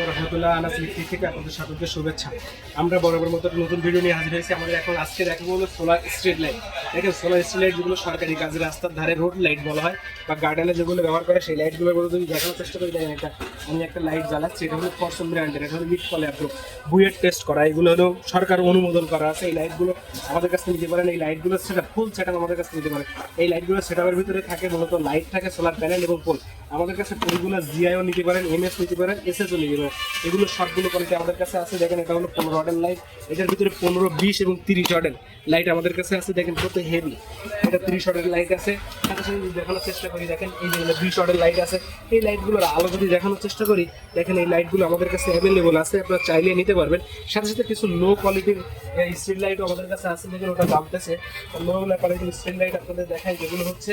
রহমতুল্লাহ Anas electric থেকে আপনাদের সকলকে শুভেচ্ছা। আমরা বরাবর মতো নতুন ভিডিও নিয়ে হাজির হয়েছি। আমাদের এখন আজকে দেখাবো হলো সোলার স্ট্রিট লাইট। দেখেন সোলার স্ট্রিট লাইট যেগুলো সরকারি কাজে রাস্তার ধারে রোড লাইট বলা হয় বা গার্ডেনে যেগুলো ব্যবহার করে সেই লাইটগুলো যদি দেখানোর চেষ্টা করি, দেখেন আমি একটা লাইট জ্বালাচ্ছি। এটা হলো ফরসন ব্র্যান্ডের, এটা হলো মিট কলে আপনার বুয়েট টেস্ট করা, এগুলো হলো সরকার অনুমোদন করা আছে। এই লাইটগুলো আমাদের কাছে নিতে পারেন। এই লাইটগুলো সেটা ফুল সেটআপ আমাদের কাছে নিতে পারেন। এই লাইটগুলো সেটআপের ভিতরে থাকে মূলত লাইট থাকে, সোলার প্যানেল এবং পোল। আমাদের কাছে পোলগুলো জিআইও নিতে পারেন, এমএস নিতে পারেন, এসএসও নিতে পারেন। এগুলো সবগুলো কোয়ালিটি আমাদের কাছে আছে। দেখেন এটা হলো 15 ওয়াটের লাইট, এটার ভিতরে 15, 20 এবং 30 ওয়াটের লাইট আমাদের কাছে আছে। দেখেন কত হেভি, এটা 30 ওয়াটের লাইট আছে। সাথে সাথে যদি দেখানোর চেষ্টা করি, দেখেন এই যে 20 ওয়াটের লাইট আছে। এই লাইটগুলোর আলো যদি দেখানোর চেষ্টা করি, দেখেন এই লাইটগুলো আমাদের কাছে অ্যাভেলেবল আছে, আপনারা চাইলে নিতে পারবেন। সাথে সাথে কিছু লো কোয়ালিটির স্ট্রিট লাইটও আমাদের কাছে আছে, যেগুলো ওটা দামতেছে। লো কোয়ালিটির স্ট্রিট লাইট আপনাদের দেখাই, যেগুলো হচ্ছে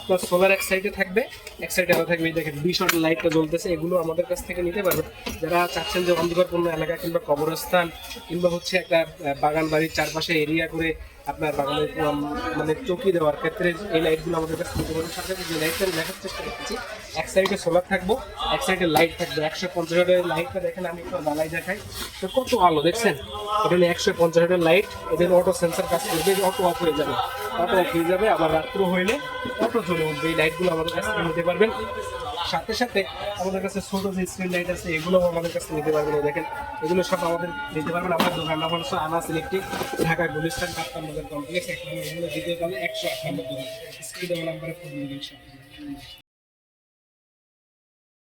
আপনার সোলার এক সাইডে থাকবে, এক সাইডে আলো থাকবে। দেখেন 20 ওয়াটের লাইটটা জ্বলতেছে, এগুলো আমাদের কাছ থেকে নিতে পারবেন। যারা চাচ্ছেন যে অন্ধকারপূর্ণ এলাকা কিংবা কবরস্থান কিংবা হচ্ছে একটা বাগান বাড়ির চারপাশে এরিয়া করে আপনার বাগানের মানে চৌকি দেওয়ার ক্ষেত্রে এই লাইটগুলো আমাদের কাছে নিতে পারবেন। সাথে যে লাইটটা আমি দেখার চেষ্টা করছি, এক সাইডে সোলার থাকবো, এক সাইডে লাইট থাকবে। 150 ওয়াটের লাইটটা দেখেন, আমি একটু জ্বালাই দেখাই তো কত আলো দেখছেন। এটা হলো 150 ওয়াটের লাইট, এদের অটো সেন্সার কাজ করবে, অটো অফ হয়ে যাবে, অটো অফ হয়ে যাবে। আবার রাত্র হইলে অটো জ্বলে উঠবে। এই লাইটগুলো আমাদের কাছ থেকে নিতে পারবেন। সাথে সাথে আমাদের কাছে ছোট যে স্ক্রিন লাইট আছে, এগুলোও আমাদের কাছে নিতে পারবেন। দেখেন এগুলো সব আমাদের নিতে পারবেন। আমার দোকান নাম হচ্ছে আনাস ইলেকট্রিক, ঢাকা গুলিস্তান কাপ্তান বাজার কমপ্লেক্স। এখানে এগুলো দ্বিতীয় তলে 108 নম্বর দোকান। স্ক্রিন নাম্বারে ফোন দিবেন।